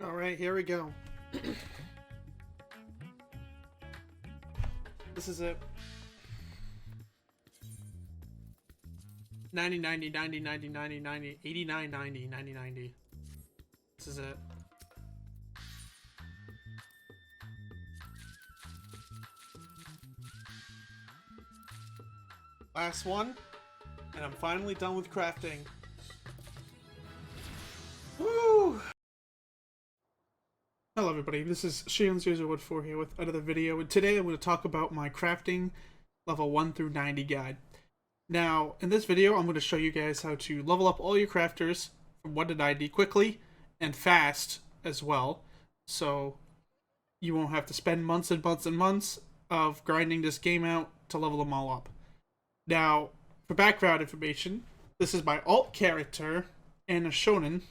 Alright, here we go. This is it. 90, 90, 90, 90, 90, 90, 89, 90, 90, 90. This is it. Last one, and I'm finally done with crafting. Woo! Hello everybody, this is Xion014 here with another video, and today I'm going to talk about my crafting level 1 through 90 guide. Now, in this video, I'm going to show you guys how to level up all your crafters from 1 to 90 quickly and fast as well, so you won't have to spend months and months and months of grinding this game out to level them all up. Now, for background information, this is my alt character and a shonen,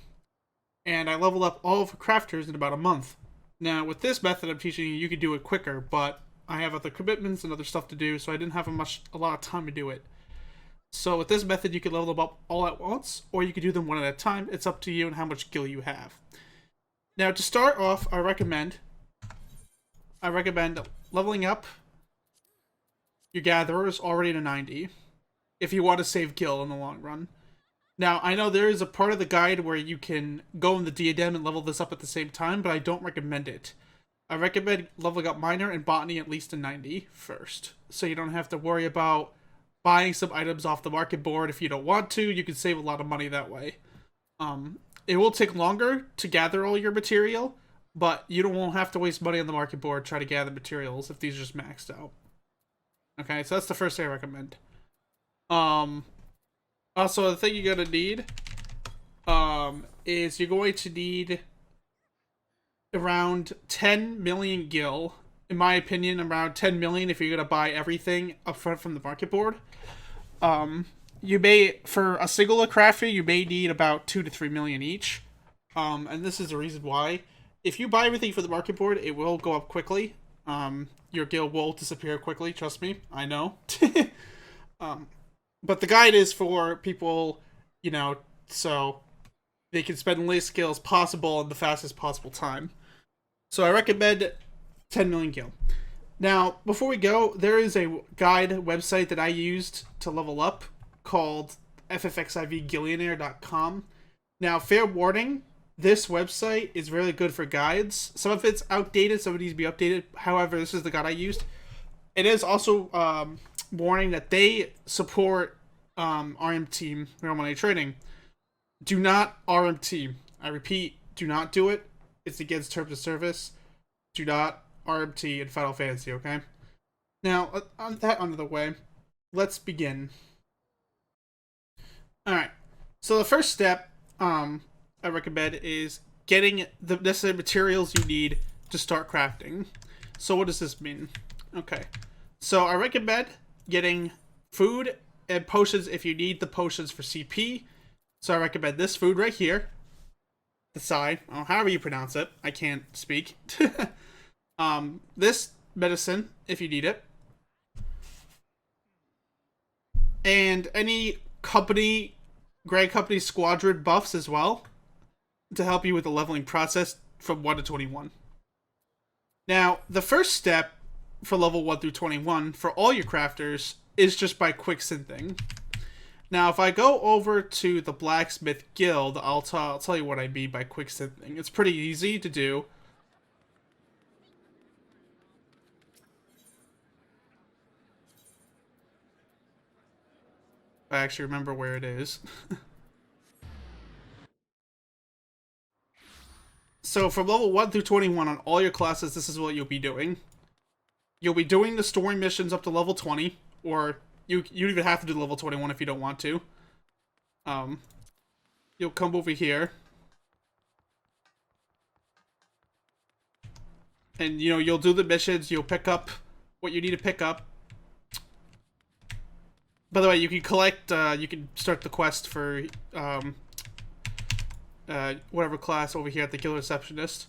and I leveled up all of the crafters in about a month. Now, with this method I'm teaching you, you can do it quicker, but I have other commitments and other stuff to do, so I didn't have a lot of time to do it. So with this method, you can level them up all at once, or you can do them one at a time. It's up to you and how much gil you have. Now, to start off, I recommend leveling up your gatherers already to 90 if you want to save gil in the long run. Now, I know there is a part of the guide where you can go in the diadem and level this up at the same time, but I don't recommend it. I recommend leveling up Miner and Botany at least to 90 first, so you don't have to worry about buying some items off the market board if you don't want to. You can save a lot of money that way. It will take longer to gather all your material, but you won't have to waste money on the market board trying to gather materials if these are just maxed out. Okay, so that's the first thing I recommend. Also, the thing you're gonna need, is you're going to need around 10 million gil. In my opinion, around 10 million if you're gonna buy everything up front from the market board. You may, for a single crafter, you may need about 2 to 3 million each. And this is the reason why. If you buy everything for the market board, it will go up quickly. Your gil will disappear quickly, trust me, I know. But the guide is for people, you know, so they can spend the least gil as possible in the fastest possible time. So I recommend 10 million gil. Now, before we go, there is a guide website that I used to level up called ffxivgillionaire.com. Now, fair warning, this website is really good for guides. Some of it's outdated, some of it needs to be updated. However, this is the guide I used. It is also warning that they support RM Team Real Money Trading. Do not RM Team. I repeat, do not do it. It's against terms of service. Do not RMT in Final Fantasy, okay? Now, on that out of the way, let's begin. Alright, so the first step I recommend is getting the necessary materials you need to start crafting. So what does this mean? Okay, so I recommend getting food and potions if you need the potions for CP. So I recommend this food right here. The side, or however you pronounce it. I can't speak. This medicine, if you need it. And any company, Grand Company Squadron buffs as well, to help you with the leveling process from 1 to 21. Now, the first step for level 1 through 21 for all your crafters is just by quick synthing. Now, if I go over to the Blacksmith Guild, I'll tell you what I mean by quick synthing. It's pretty easy to do. I actually remember where it is. So from level 1 through 21 on all your classes, this is what you'll be doing. You'll be doing the story missions up to level 20, or you even have to do level 21 if you don't want to. You'll come over here. And, you know, you'll do the missions, you'll pick up what you need to pick up. By the way, you can collect, you can start the quest for, whatever class over here at the Guild Receptionist.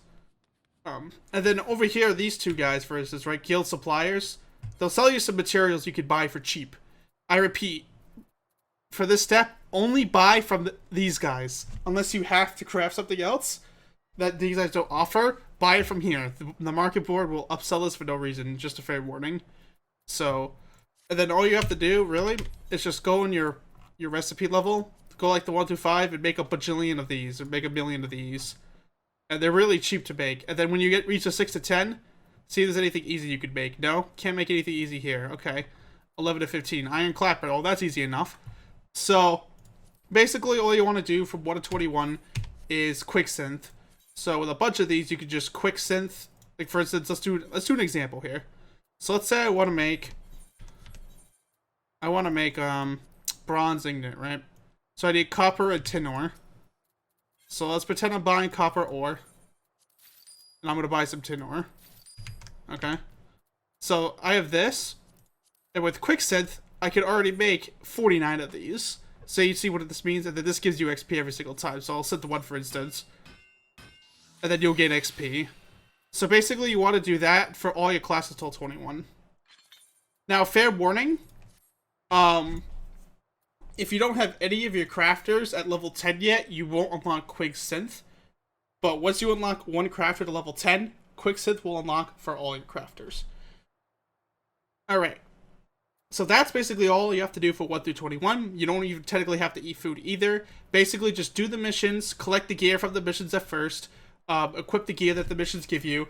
And then over here, these two guys, for instance, right, Guild Suppliers, they'll sell you some materials you could buy for cheap. I repeat, for this step, only buy from these guys. Unless you have to craft something else, that these guys don't offer, buy it from here. The market board will upsell this for no reason, just a fair warning. So, and then all you have to do, really, is just go in your recipe level, go like the 1 through 5, and make a bajillion of these, or make a million of these. And they're really cheap to make. And then when you reach the 6 to 10, see if there's anything easy you could make. No? Can't make anything easy here. Okay. 11 to 15. Iron Clapper. Oh, that's easy enough. So, basically, all you want to do from 1 to 21 is Quick Synth. So, with a bunch of these, you could just Quick Synth. Like, for instance, let's do an example here. So, let's say I want to make bronze ingot, right? So, I need copper and tin ore. So, let's pretend I'm buying copper ore. And I'm going to buy some tin ore. Okay. So, I have this. And with Quick Synth, I could already make 49 of these. So you see what this means? And then this gives you XP every single time. So I'll set the 1 for instance. And then you'll gain XP. So basically you want to do that for all your classes till 21. Now, fair warning. If you don't have any of your crafters at level 10 yet, you won't unlock Quick Synth. But once you unlock one crafter to level 10, Quick Synth will unlock for all your crafters. Alright. So that's basically all you have to do for 1 through 21. You don't even technically have to eat food either. Basically, just do the missions, collect the gear from the missions at first, equip the gear that the missions give you,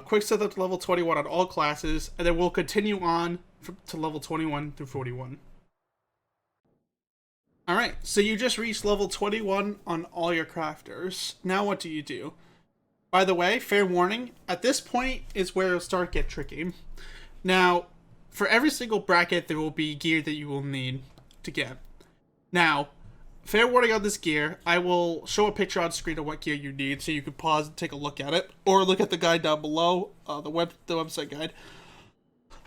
quick set up to level 21 on all classes, and then we'll continue on to level 21 through 41. Alright, so you just reached level 21 on all your crafters. Now what do you do? By the way, fair warning, at this point is where it'll start to get tricky. Now, for every single bracket, there will be gear that you will need to get. Now, fair warning on this gear, I will show a picture on screen of what gear you need, so you can pause and take a look at it, or look at the guide down below, the website guide.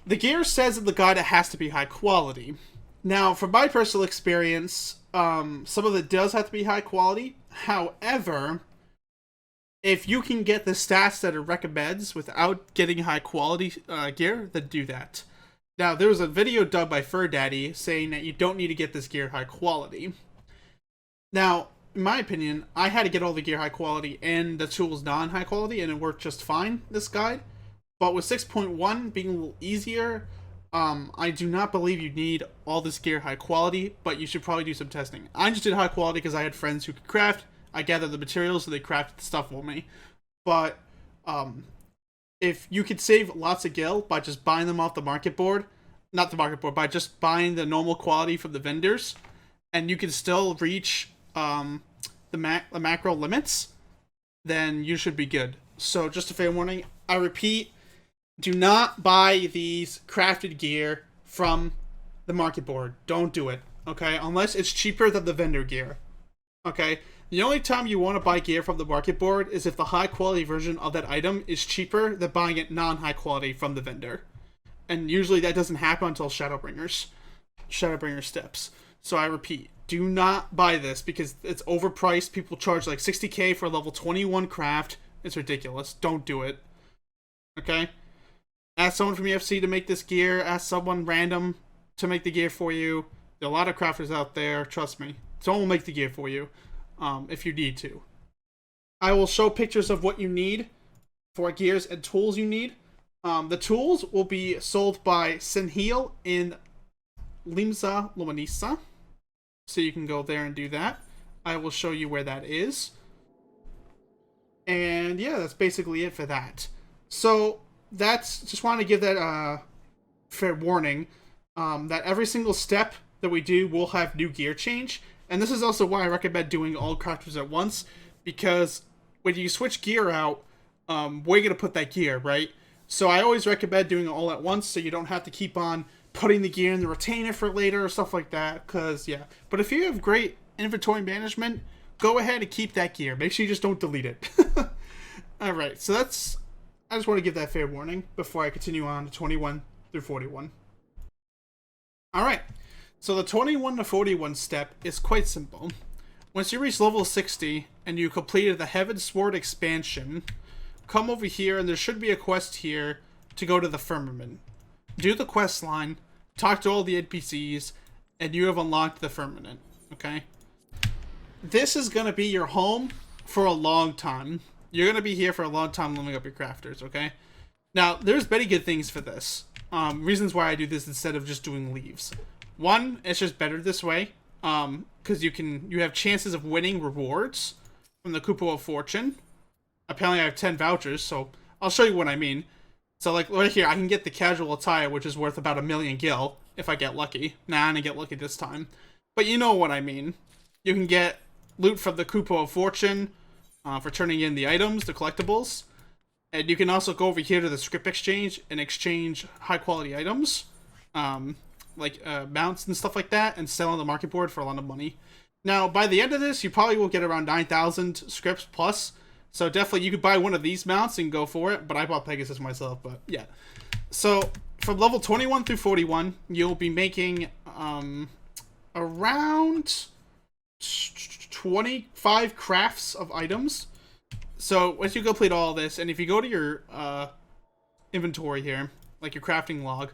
The gear says in the guide it has to be high quality. Now, from my personal experience, some of it does have to be high quality. However, if you can get the stats that it recommends without getting high quality gear, then do that. Now, there was a video done by Fur Daddy saying that you don't need to get this gear high quality. Now, in my opinion, I had to get all the gear high quality and the tools non-high quality, and it worked just fine, this guide. But with 6.1 being a little easier, I do not believe you need all this gear high quality, but you should probably do some testing. I just did high quality because I had friends who could craft. I gathered the materials, so they crafted the stuff for me. But, if you could save lots of gil by just buying them off the market board, not the market board, by just buying the normal quality from the vendors, and you can still reach the macro limits, then you should be good. So just a fair warning, I repeat, do not buy these crafted gear from the market board. Don't do it, okay? Unless it's cheaper than the vendor gear, okay? The only time you want to buy gear from the market board is if the high quality version of that item is cheaper than buying it non-high quality from the vendor. And usually that doesn't happen until Shadowbringer steps. So I repeat, do not buy this because it's overpriced. People charge like 60k for a level 21 craft. It's ridiculous. Don't do it. Okay? Ask someone from UFC to make this gear. Ask someone random to make the gear for you. There are a lot of crafters out there. Trust me. Someone will make the gear for you. If you need to. I will show pictures of what you need for gears and tools you need. The tools will be sold by Sinheal in Limsa Luminisa. So you can go there and do that. I will show you where that is. And yeah, that's basically it for that. So that's just want to give that fair warning that every single step that we do will have new gear change. And this is also why I recommend doing all crafters at once, because when you switch gear out, where are you going to put that gear, right? So I always recommend doing it all at once so you don't have to keep on putting the gear in the retainer for later or stuff like that, because, yeah. But if you have great inventory management, go ahead and keep that gear. Make sure you just don't delete it. Alright, so that's... I just want to give that fair warning before I continue on to 21 through 41. Alright. So the 21 to 41 step is quite simple. Once you reach level 60 and you completed the Heaven Sword expansion, come over here and there should be a quest here to go to the Firmament. Do the quest line, talk to all the NPCs, and you have unlocked the Firmament, okay? This is going to be your home for a long time. you're going to be here for a long time leveling up your crafters, okay? Now, there's many good things for this. Reasons why I do this instead of just doing leaves. One, it's just better this way, because you have chances of winning rewards from the Kupo of Fortune. Apparently I have 10 vouchers, so I'll show you what I mean. So, like, right here, I can get the casual attire, which is worth about 1,000,000 gil, if I get lucky. Nah, I didn't get lucky this time. But you know what I mean. You can get loot from the Kupo of Fortune for turning in the items, the collectibles. And you can also go over here to the script exchange and exchange high-quality items, like mounts and stuff like that, and sell on the market board for a lot of money. Now, by the end of this, you probably will get around 9,000 scripts plus. So definitely, you could buy one of these mounts and go for it. But I bought Pegasus myself, but yeah. So, from level 21 through 41, you'll be making around 25 crafts of items. So, once you complete all this, and if you go to your inventory here, like your crafting log,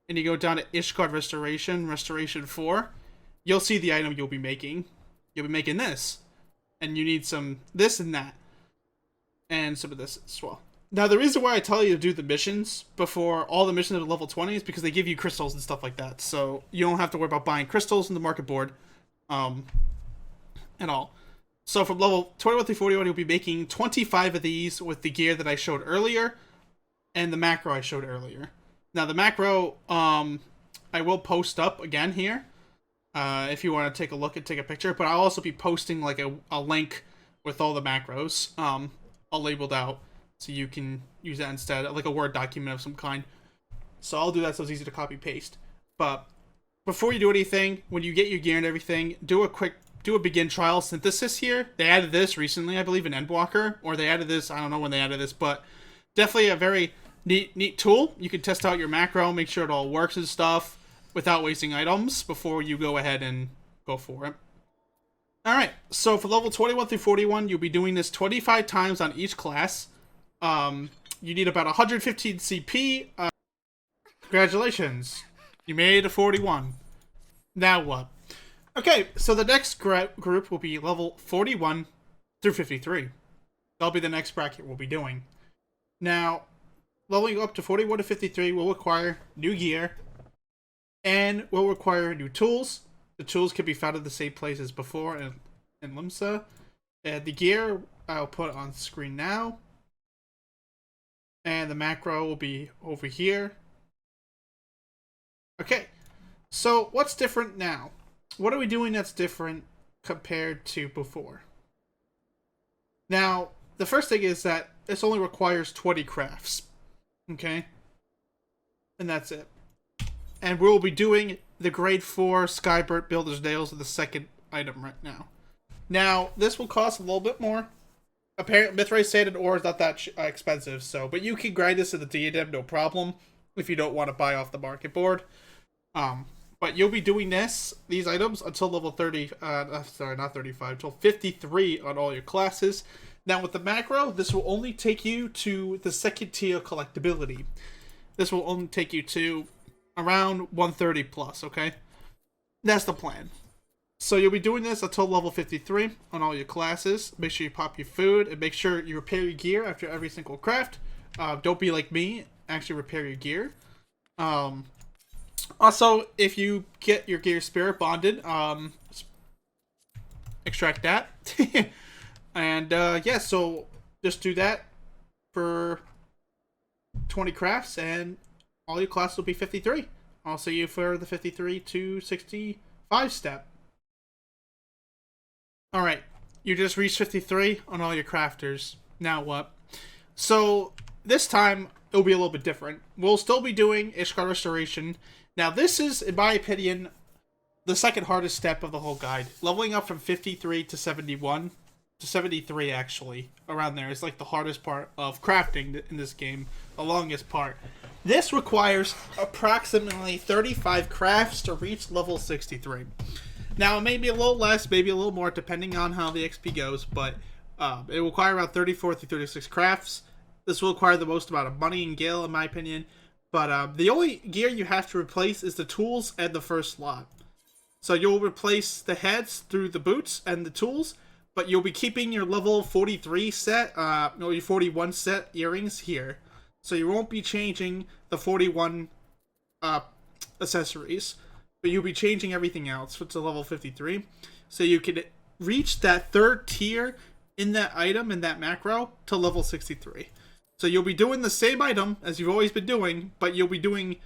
and you go down to Ishgard Restoration 4, you'll see the item you'll be making. You'll be making this. And you need some this and that. And some of this as well. Now, the reason why I tell you to do the missions before all the missions at level 20 is because they give you crystals and stuff like that. So, you don't have to worry about buying crystals in the market board at all. So, from level 21 through 41, you'll be making 25 of these with the gear that I showed earlier and the macro I showed earlier. Now, the macro, I will post up again here if you want to take a look and take a picture. But I'll also be posting like a link with all the macros all labeled out. So you can use that instead, like a Word document of some kind. So I'll do that so it's easy to copy paste. But before you do anything, when you get your gear and everything, do a begin trial synthesis here. They added this recently, I believe, in Endwalker. Or they added this, I don't know when they added this, but definitely a very neat tool. You can test out your macro, make sure it all works and stuff without wasting items before you go ahead and go for it. Alright, so for level 21 through 41, you'll be doing this 25 times on each class. You need about 115 CP. Congratulations. You made a 41. Now what? Okay, so the next group will be level 41 through 53. That'll be the next bracket we'll be doing. Now, leveling up to 41 to 53 will require new gear and will require new tools. The tools can be found in the same place as before in Limsa. And the gear I'll put on screen now. And the macro will be over here. Okay, so what's different now? What are we doing that's different compared to before? Now, the first thing is that this only requires 20 crafts. Okay? And that's it. And we'll be doing the grade 4 Skybird Builder's Nails as the second item right now. Now, this will cost a little bit more. Apparently, Mithrite Sanded Ore is not that expensive, so, but you can grind this in the diadem, no problem, if you don't want to buy off the market board. But you'll be doing these items until level 30, sorry, not 35, until 53 on all your classes. Now, with the macro, this will only take you to the second tier collectability. This will only take you to around 130 plus, okay? That's the plan. So you'll be doing this until level 53 on all your classes. Make sure you pop your food and make sure you repair your gear after every single craft. Don't be like me. Actually repair your gear. Also, if you get your gear spirit bonded, extract that. And yeah, so just do that for 20 crafts and all your classes will be 53. I'll see you for the 53 to 65 step. Alright, you just reached 53 on all your crafters. Now what? So, this time, it'll be a little bit different. We'll still be doing Ishgard Restoration. Now, this is, in my opinion, the second hardest step of the whole guide. Leveling up from 53 to 71, to 73 actually, around there, is like the hardest part of crafting in this game. The longest part. This requires approximately 35 crafts to reach level 63. Now, it may be a little less, maybe a little more, depending on how the XP goes, but it will require around 34 through 36 crafts. This will require the most amount of money and gil, in my opinion. But the only gear you have to replace is the tools and the first slot. So you'll replace the heads through the boots and the tools, but you'll be keeping your level 43 set, no, your 41 set earrings here. So you won't be changing the 41 accessories, but you'll be changing everything else to level 53. So you can reach that third tier in that item, in that macro, to level 63. So you'll be doing the same item as you've always been doing, but you'll be doing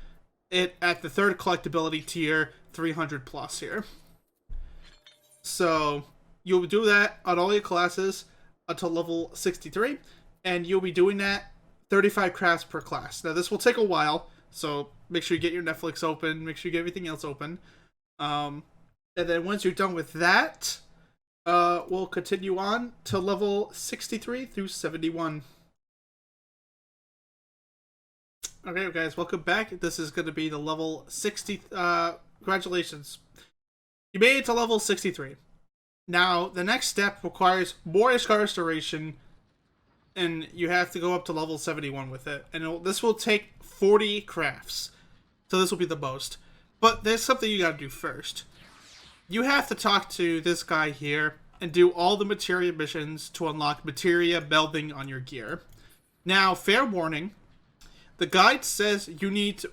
it at the third collectability tier, 300 plus here. So you'll do that on all your classes until level 63, and you'll be doing that 35 crafts per class. Now this will take a while, so make sure you get your Netflix open, make sure you get everything else open. And then once you're done with that, we'll continue on to level 63 through 71. Okay, guys, welcome back. This is going to be the level 60. Congratulations. You made it to level 63. Now, the next step requires more Ishkar Restoration, and you have to go up to level 71 with it. And this will take 40 crafts. So this will be the most. But there's something you gotta do first. You have to talk to this guy here and do all the materia missions to unlock materia melding on your gear. Now, fair warning, the guide says you need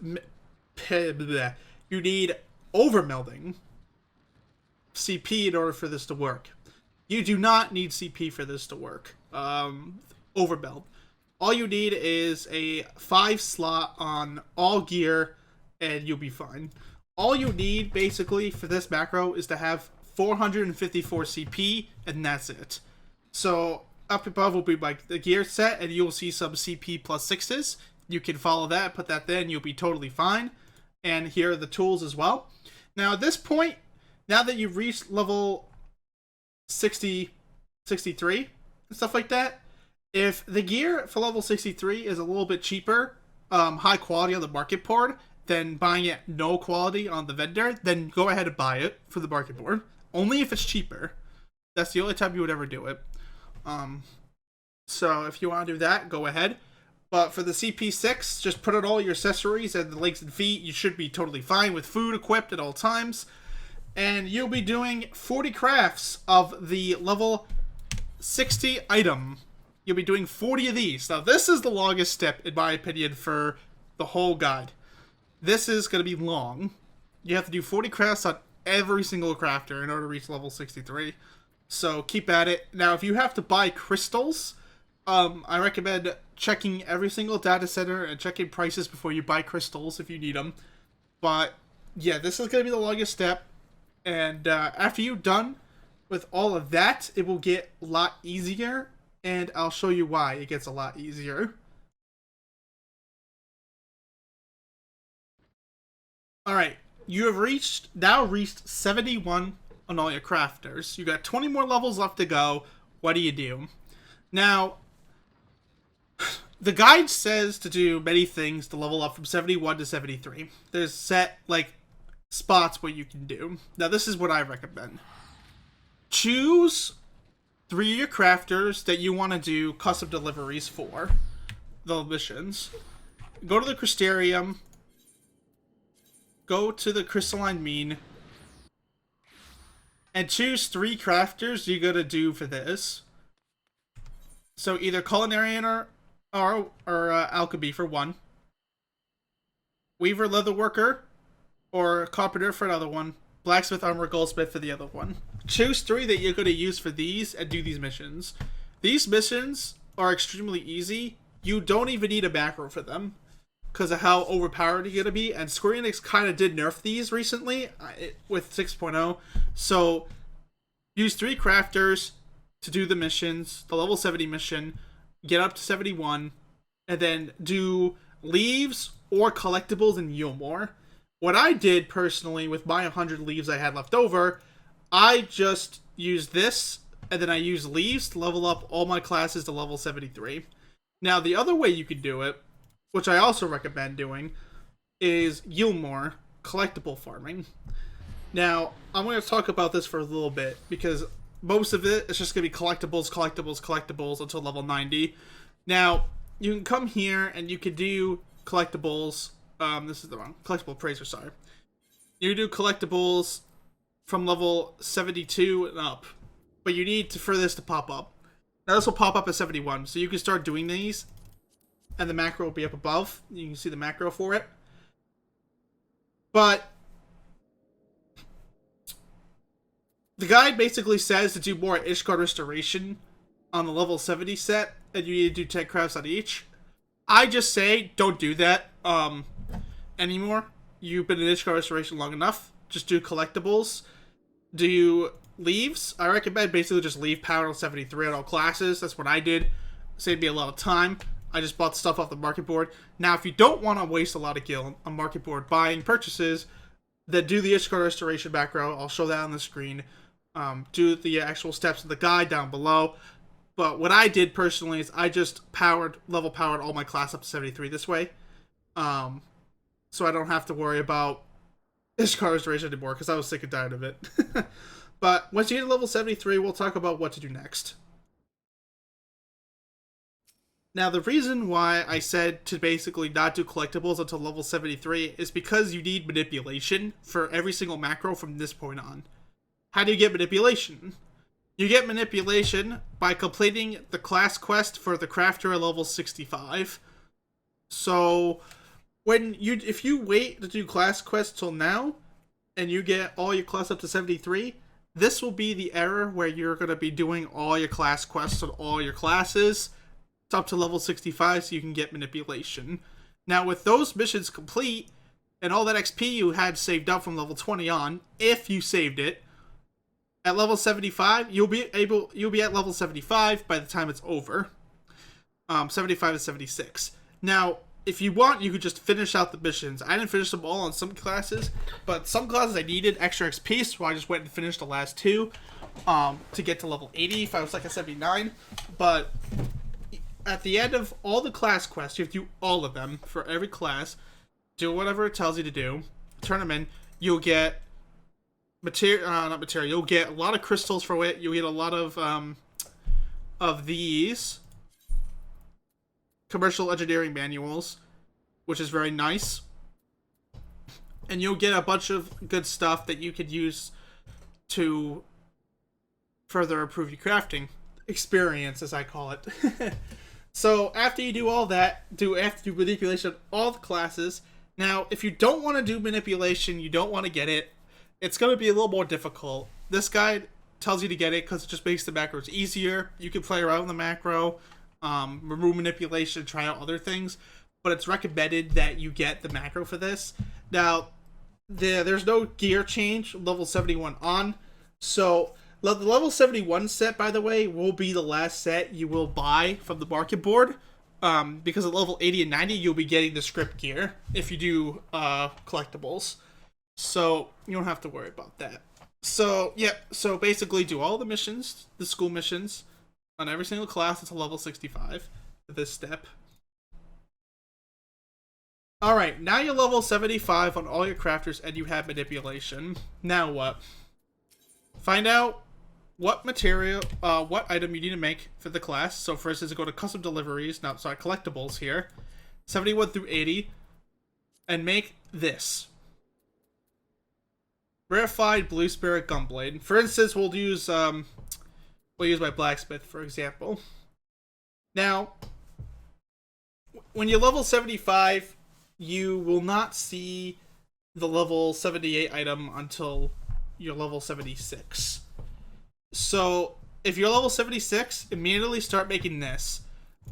overmelding CP in order for this to work. You do not need CP for this to work. Overmeld. All you need is a 5 slot on all gear, and you'll be fine. All you need, basically, for this macro is to have 454 CP, and that's it. So, up above will be like the gear set, and you'll see some CP plus 6s. You can follow that, put that there, and you'll be totally fine. And here are the tools as well. Now, at this point, now that you've reached level 60, 63, and stuff like that, if the gear for level 63 is a little bit cheaper, high quality on the market board, than buying it no quality on the vendor, then go ahead and buy it for the market board. Only if it's cheaper. That's the only time you would ever do it. So if you want to do that, go ahead. But for the CP6, just put on all your accessories and the legs and feet. You should be totally fine with food equipped at all times. And you'll be doing 40 crafts of the level 60 item. You'll be doing 40 of these. Now, this is the longest step, in my opinion, for the whole guide. This is going to be long. You have to do 40 crafts on every single crafter in order to reach level 63. So, keep at it. Now, if you have to buy crystals, I recommend checking every single data center and checking prices before you buy crystals if you need them. But, yeah, this is going to be the longest step. And after you're done with all of that, it will get a lot easier. And I'll show you why it gets a lot easier. Alright, you have now reached 71 on all your crafters. You got 20 more levels left to go. What do you do? Now, the guide says to do many things to level up from 71 to 73. There's set, like, spots what you can do. Now, this is what I recommend. Choose 3 of your crafters that you want to do custom deliveries for the missions. Go to the Crystarium. Go to the Crystalline Mean. And choose 3 crafters you're going to do for this. So either Culinarian or Alchemy for 1. Weaver Leatherworker or Carpenter for another one. Blacksmith, Armor, Goldsmith for the other one. Choose 3 that you're going to use for these and do these missions. These missions are extremely easy. You don't even need a macro for them because of how overpowered you're going to be. And Square Enix kind of did nerf these recently with 6.0. So use 3 crafters to do the missions, the level 70 mission, get up to 71, and then do leaves or collectibles and yield more. What I did personally with my 100 leaves I had left over, I just used this, and then I used leaves to level up all my classes to level 73. Now, the other way you could do it, which I also recommend doing, is yield more collectible farming. Now, I'm going to talk about this for a little bit, because most of it is just going to be collectibles until level 90. Now, you can come here and you can do collectibles. This is the wrong collectible appraiser, sorry. You do collectibles from level 72 and up. but you need for this to pop up. Now this will pop up at 71, so you can start doing these, and the macro will be up above. You can see the macro for it. But the guide basically says to do more Ishgard Restoration on the level 70 set, and you need to do 10 crafts on each. I just say don't do that anymore. You've been in Ishgard Restoration long enough. Just do collectibles. Do leaves. I recommend basically just leave power on 73 on all classes. That's what I did. Saved me a lot of time. I just bought stuff off the market board. Now, if you don't want to waste a lot of gil on market board buying purchases, then do the Ishgard Restoration macro. I'll show that on the screen. Do the actual steps of the guide down below. But what I did personally is I just level powered all my class up to 73 this way. So I don't have to worry about Ishgard Restoration anymore because I was sick and tired of it. But once you get to level 73, we'll talk about what to do next. Now, the reason why I said to basically not do collectibles until level 73 is because you need manipulation for every single macro from this point on. How do you get manipulation? You get manipulation by completing the class quest for the crafter at level 65. So, if you wait to do class quests till now, and you get all your class up to 73, this will be the era where you're going to be doing all your class quests on all your classes. It's up to level 65 so you can get manipulation. Now with those missions complete, and all that XP you had saved up from level 20 on, if you saved it, at level 75, you'll be at level 75 by the time it's over. 75 to 76. Now, if you want, you could just finish out the missions. I didn't finish them all on some classes, but some classes I needed extra XP, so I just went and finished the last two to get to level 80 if I was like a 79. But at the end of all the class quests, you have to do all of them for every class. Do whatever it tells you to do. Turn them in. You'll get you'll get a lot of crystals for it. You'll get a lot of these commercial engineering manuals, which is very nice. And you'll get a bunch of good stuff that you could use to further improve your crafting experience, as I call it. So after you do all that, after you do manipulation of all the classes. Now, if you don't want to do manipulation, you don't want to get it, it's going to be a little more difficult. This guide tells you to get it because it just makes the macros easier. You can play around with the macro, remove manipulation, try out other things, but it's recommended that you get the macro for this. Now, there's no gear change level 71 on, so the level 71 set, by the way, will be the last set you will buy from the market board, because at level 80 and 90 you'll be getting the script gear if you do collectibles, so you don't have to worry about that. So yeah, so basically do all the missions, the school missions, on every single class until level 65 for this step. Alright, now you're level 75 on all your crafters and you have manipulation. Now what? Find out what material, what item you need to make for the class. So for instance, go to custom deliveries, collectibles here, 71 through 80, and make this. Rarefied Blue Spirit Gunblade. For instance, we'll use my blacksmith, for example. Now, when you're level 75, you will not see the level 78 item until you're level 76. So, if you're level 76, immediately start making this.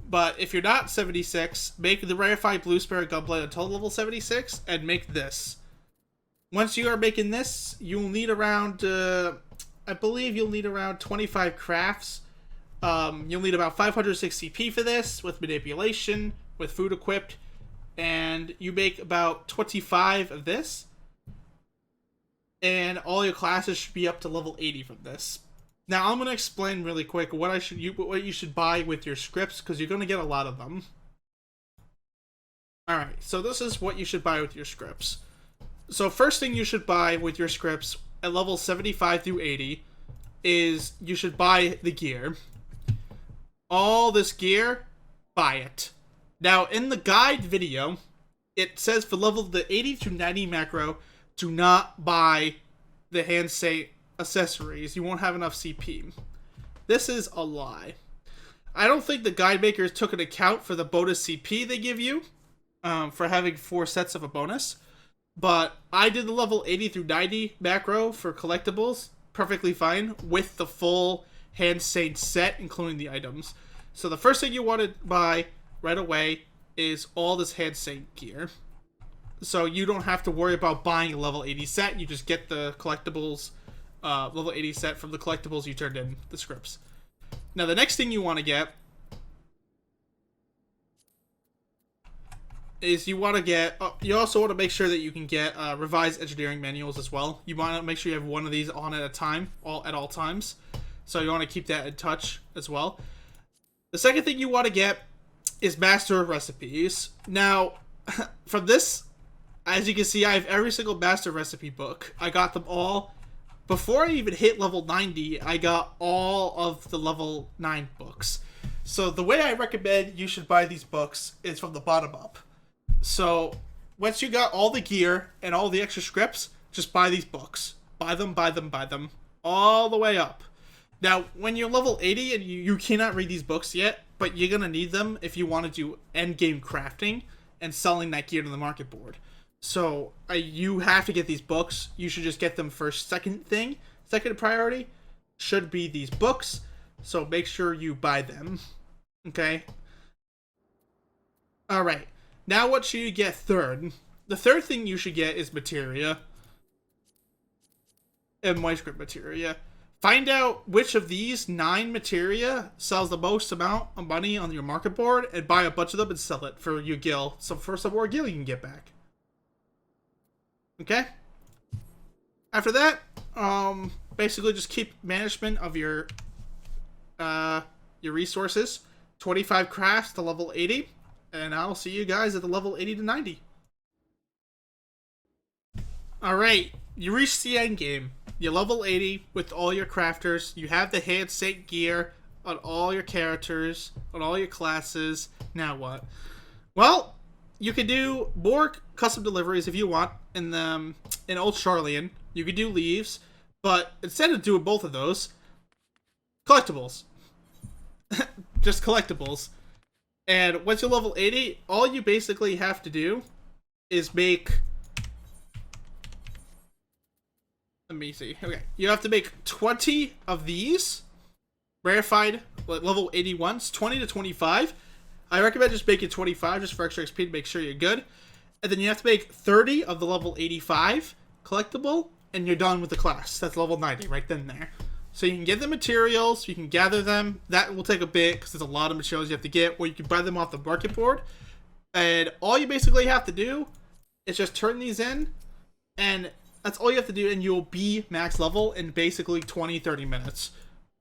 But if you're not 76, make the Rarefied Blue Spirit Gunblade until level 76, and make this. Once you are making this, you'll need around, I believe you'll need around 25 crafts. You'll need about 506 CP for this, with manipulation, with food equipped, and you make about 25 of this. And all your classes should be up to level 80 from this. Now I'm going to explain really quick what you should buy with your scripts, because you're going to get a lot of them. Alright, so this is what you should buy with your scripts. So first thing you should buy with your scripts at level 75 through 80 is you should buy the gear. All this gear, buy it. Now in the guide video, it says for level the 80 to 90 macro, do not buy the handsafe accessories. You won't have enough CP. this is a lie. I don't think the guide makers took into account for the bonus CP they give you for having 4 sets of a bonus. But I did the level 80 through 90 macro for collectibles perfectly fine with the full Hand Saint set, including the items. So the first thing you want to buy right away is all this Hand Saint gear. So you don't have to worry about buying a level 80 set. You just get the collectibles, level 80 set from the collectibles you turned in, the scripts. Now the next thing you want to get is you want to get, you also want to make sure that you can get revised engineering manuals as well. You want to make sure you have one of these on at a time, at all times. So you want to keep that in touch as well. The second thing you want to get is master recipes. Now, from this, as you can see, I have every single master recipe book. I got them all. Before I even hit level 90, I got all of the level 9 books. So the way I recommend you should buy these books is from the bottom up. So once you got all the gear and all the extra scripts, just buy these books. Buy them, all the way up. Now, when you're level 80 and you cannot read these books yet, but you're going to need them if you want to do endgame crafting and selling that gear to the market board. So you have to get these books. You should just get them first. Second priority should be these books. So make sure you buy them. Okay? Alright. Now what should you get third? The third thing you should get is materia. And Minecraft materia. Find out which of these 9 materia sells the most amount of money on your market board and buy a bunch of them and sell it for your gil. So for some more gil you can get back. Okay? After that, basically just keep management of your resources. 25 crafts to level 80. And I'll see you guys at the level 80 to 90. Alright, you reached the end game. You're level 80 with all your crafters. You have the Hand Saint gear on all your characters, on all your classes. Now what? Well, you can do more custom deliveries if you want in Old Charlian. You can do leaves, but instead of doing both of those, collectibles. Just collectibles. And once you're level 80, all you basically have to do is make... Let me see. Okay. You have to make 20 of these. Rarefied, like level 81s. 20 to 25. I recommend just making 25 just for extra XP to make sure you're good. And then you have to make 30 of the level 85 collectible. And you're done with the class. That's level 90 right then and there. So you can get the materials, you can gather them. That will take a bit because there's a lot of materials you have to get. Or you can buy them off the market board. And all you basically have to do is just turn these in. And that's all you have to do. And you'll be max level in basically 20-30 minutes.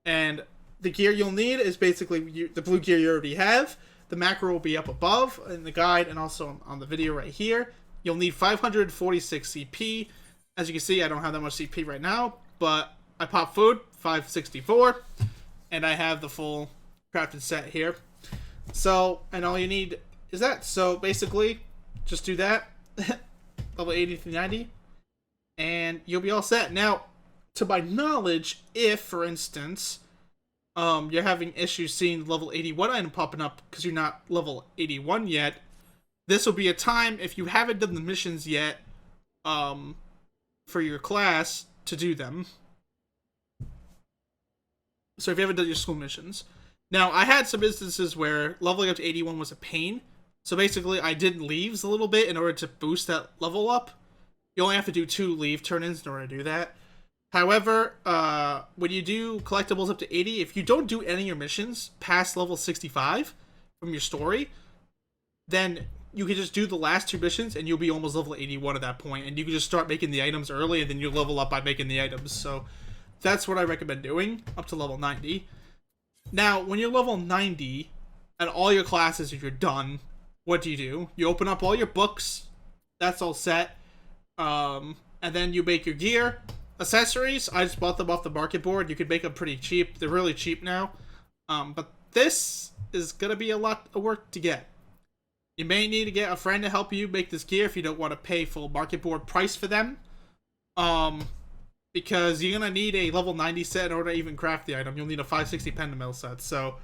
And the gear you'll need is basically the blue gear you already have. The macro will be up above in the guide and also on the video right here. You'll need 546 CP. As you can see, I don't have that much CP right now. But I pop food. 564, and I have the full crafted set here. So, and all you need is that. So basically, just do that, level 80 through 90, and you'll be all set. Now, to my knowledge, if, for instance, you're having issues seeing level 81 item popping up because you're not level 81 yet, this will be a time, if you haven't done the missions yet, for your class, to do them. So if you haven't done your school missions. Now, I had some instances where leveling up to 81 was a pain. So basically, I did leaves a little bit in order to boost that level up. You only have to do 2 leave turn-ins in order to do that. However, when you do collectibles up to 80, if you don't do any of your missions past level 65 from your story, then you can just do the last 2 missions and you'll be almost level 81 at that point. And you can just start making the items early and then you level up by making the items. So that's what I recommend doing, up to level 90. Now, when you're level 90, and all your classes, if you're done, what do? You open up all your books, that's all set, and then you make your gear. Accessories, I just bought them off the market board. You can make them pretty cheap. They're really cheap now. But this is going to be a lot of work to get. You may need to get a friend to help you make this gear if you don't want to pay full market board price for them. because you're gonna need a level 90 set in order to even craft the item. You'll need a 560 Pendamill set, so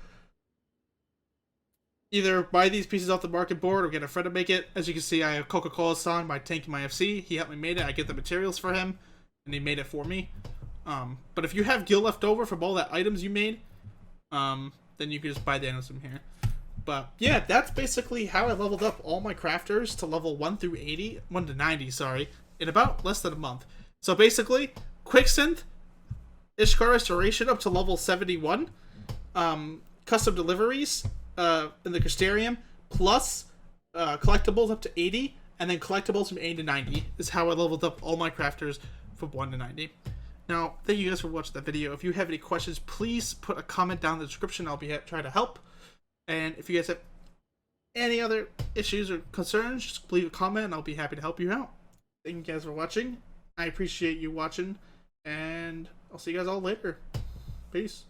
either buy these pieces off the market board or get a friend to make it. As you can see, I have Coca-Cola signed by Tank in my FC. He helped me make it. I get the materials for him, and he made it for me. But if you have gil left over from all that items you made, then you can just buy the items from here. But yeah, that's basically how I leveled up all my crafters to level 1 through 80, 1 to 90, sorry, in about less than a month. So basically, Quicksynth, Ishkar Restoration up to level 71, custom deliveries in the Crystarium, plus collectibles up to 80, and then collectibles from 80 to 90 is how I leveled up all my crafters from 1 to 90. Now, thank you guys for watching that video. If you have any questions, please put a comment down in the description. I'll be trying to help. And if you guys have any other issues or concerns, just leave a comment and I'll be happy to help you out. Thank you guys for watching. I appreciate you watching, and I'll see you guys all later. Peace.